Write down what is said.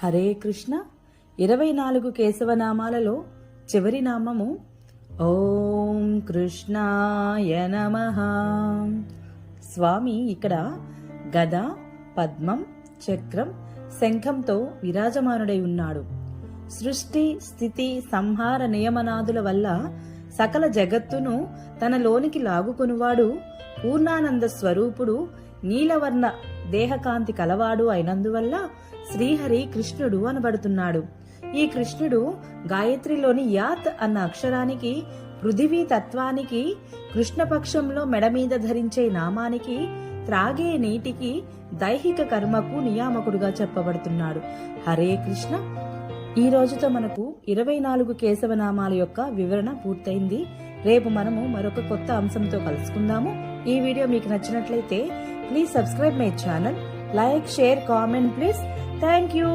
హరే కృష్ణ 24 కేశవనామాలలో చివరి నామము ఓం కృష్ణాయ నమః. స్వామి ఇక్కడ గద, పద్మం, చక్రం, శంఖంతో విరాజమానుడై ఉన్నాడు. సృష్టి, స్థితి, సంహార నియమనాదుల వల్ల సకల జగత్తును తనలోనికి లాగుకొనువాడు, పూర్ణానంద స్వరూపుడు, నీలవర్ణ దేహకాంతి కలవాడు అయినందువల్ల శ్రీహరి కృష్ణుడు అనబడుతున్నాడు. ఈ కృష్ణుడు గాయత్రిలోని యాత్ అన్న అక్షరానికి, పృథివీ తత్వానికి, కృష్ణపక్షంలో మెడ మీద ధరించే నామానికి, త్రాగే నీటికి, దైహిక కర్మకు నియామకుడుగా చెప్పబడుతున్నాడు. హరే కృష్ణ. ఈ రోజుతో మనకు 24 కేశవనామాల యొక్క వివరణ పూర్తయింది. రేపు మనము మరొక కొత్త అంశంతో కలుసుకుందాము. ఈ వీడియో మీకు నచ్చినట్లయితే please subscribe my channel, like, share, comment please. Thank you.